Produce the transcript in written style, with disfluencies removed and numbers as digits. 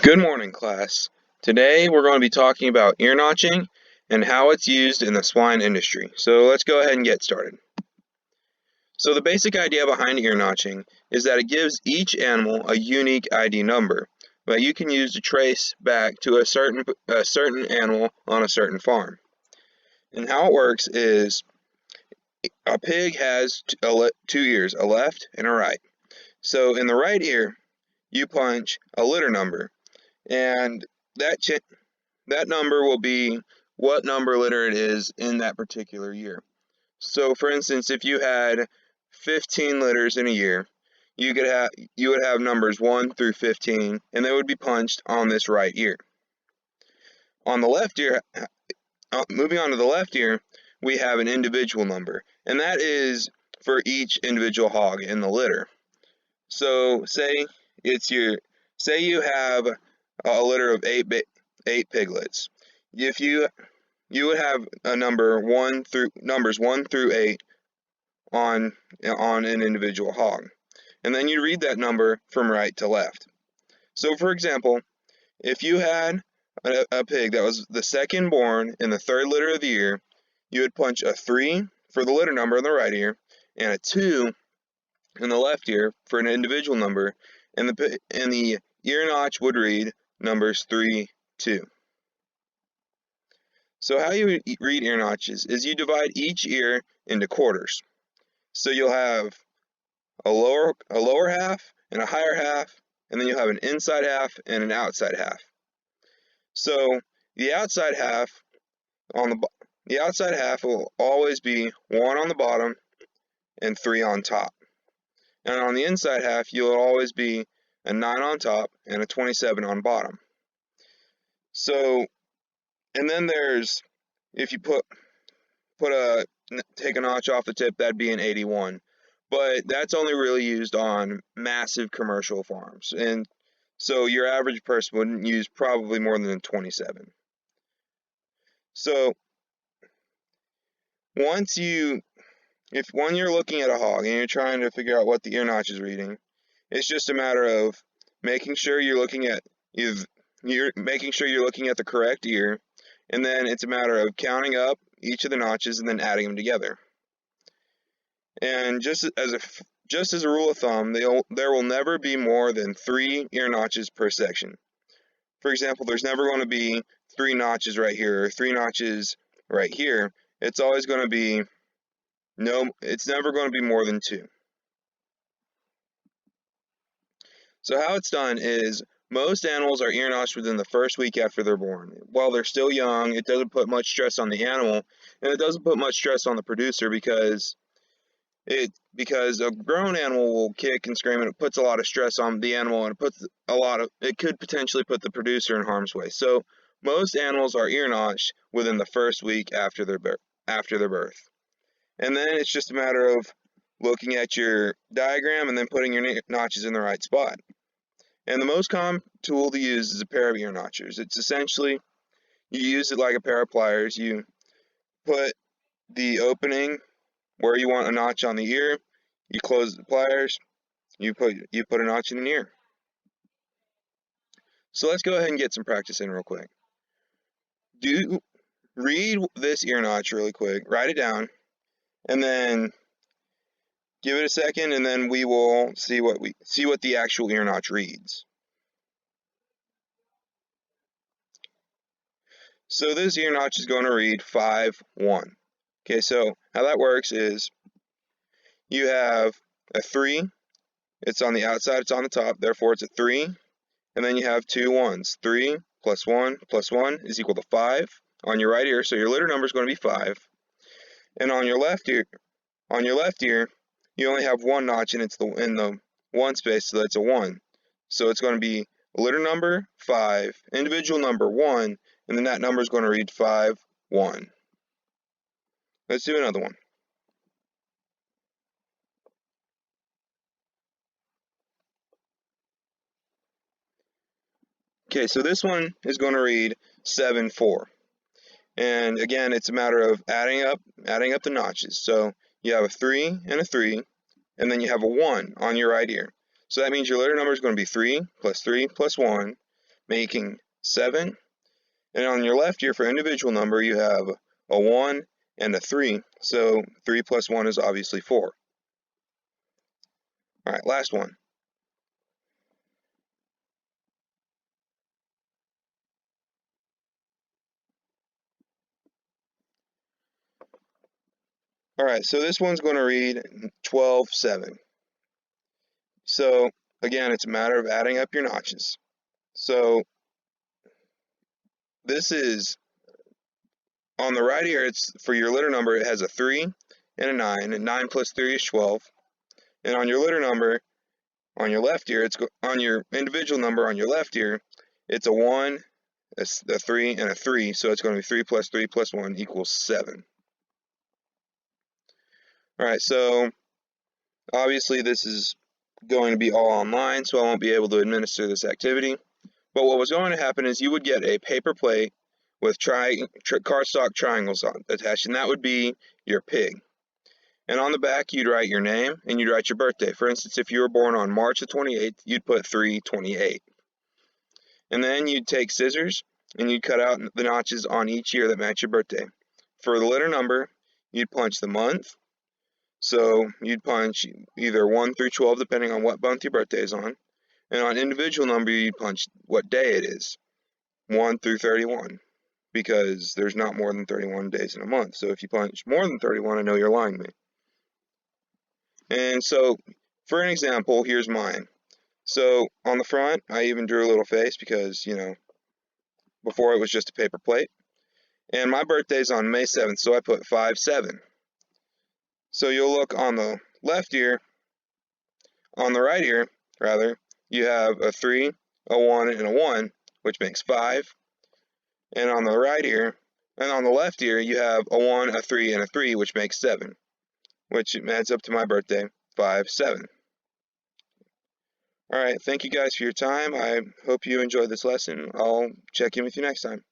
Good morning, class. Today we're going to be talking about ear notching and how it's used in the swine industry. So let's go ahead and get started. So the basic idea behind ear notching is that it gives each animal a unique ID number that you can use to trace back to a certain animal on a certain farm. And how it works is a pig has two ears, a left and a right. So in the right ear, you punch a litter number, and that number will be what number litter it is in that particular year. So for instance, if you had 15 litters in a year, you would have numbers 1 through 15, and they would be punched on this right ear. On the left ear, moving on to the left ear, we have an individual number, and that is for each individual hog in the litter. So say you have a litter of eight piglets. If you would have a numbers 1 through 8 on an individual hog, and then you read that number from right to left. So for example, if you had a pig that was the second born in the third litter of the year, you would punch a 3 for the litter number in the right ear and a 2 in the left ear for an individual number, and the ear notch would read numbers 3, 2. So how you read ear notches is you divide each ear into quarters. So you'll have a lower half and a higher half, and then you'll have an inside half and an outside half. So the outside half will always be 1 on the bottom and 3 on top. And on the inside half, you'll always be a 9 on top and a 27 on bottom. So, and then there's, if you take a notch off the tip, that'd be an 81. But that's only really used on massive commercial farms. And so your average person wouldn't use probably more than a 27. So when you're looking at a hog and you're trying to figure out what the ear notch is reading, it's just a matter of making sure you're looking at the correct ear, and then it's a matter of counting up each of the notches and then adding them together. And just as a rule of thumb, there will never be more than 3 ear notches per section. For example, there's never going to be 3 notches right here or 3 notches right here. It's always going to be it's never going to be more than 2. So how it's done is most animals are ear notched within the first week after they're born. While they're still young, it doesn't put much stress on the animal, and it doesn't put much stress on the producer because a grown animal will kick and scream, and it puts a lot of stress on the animal, and it could potentially put the producer in harm's way. So most animals are ear notched within the first week after their birth. And then it's just a matter of looking at your diagram and then putting your notches in the right spot. And the most common tool to use is a pair of ear notchers. It's essentially, you use it like a pair of pliers. You put the opening where you want a notch on the ear, you close the pliers, you put a notch in an ear. So let's go ahead and get some practice in real quick. Read this ear notch really quick, write it down, and then give it a second, and then we will see what the actual ear notch reads. So this ear notch is going to read 5, 1. Okay, so how that works is you have a 3, it's on the outside, it's on the top, therefore it's a 3, and then you have 2 1s. 3 plus 1 is equal to 5 on your right ear, so your litter number is going to be 5. And on your left ear, you only have 1 notch, and it's in the 1 space, so that's a 1. So it's going to be litter number 5, individual number 1, and then that number is going to read 5, 1. Let's do another one. Okay, so this one is going to read 7, 4. And again, it's a matter of adding up the notches. So you have a 3 and a 3, and then you have a 1 on your right ear. So that means your litter number is going to be 3 plus 1, making 7. And on your left ear for individual number, you have a 1 and a 3. So 3 plus 1 is obviously 4. All right, last one. All right, so this one's going to read 12, 7. So again, it's a matter of adding up your notches. So this is, on the right here, it's for your letter number, it has a 3 and a 9, and 9 plus 3 is 12. And on your letter number, on your left ear, on your individual number on your left ear, it's a 1, a 3, and a 3, so it's going to be 3 plus 1 equals 7. All right, so obviously this is going to be all online, so I won't be able to administer this activity. But what was going to happen is you would get a paper plate with cardstock triangles attached, and that would be your pig. And on the back, you'd write your name and you'd write your birthday. For instance, if you were born on March the 28th, you'd put 3/28. And then you'd take scissors and you'd cut out the notches on each year that match your birthday. For the letter number, you'd punch the month. So you'd punch either 1 through 12, depending on what month your birthday is on. And on individual number, you'd punch what day it is, 1 through 31, because there's not more than 31 days in a month. So if you punch more than 31, I know you're lying to me. And so, for an example, here's mine. So on the front, I even drew a little face because, before it was just a paper plate. And my birthday's on May 7th, so I put 5/7. So you'll look on the left ear, on the right ear, rather, you have a 3, a 1, and a 1, which makes 5. And on the right ear, and on the left ear, you have a 1, a 3, and a 3, which makes 7, which adds up to my birthday, 5/7. All right, thank you guys for your time. I hope you enjoyed this lesson. I'll check in with you next time.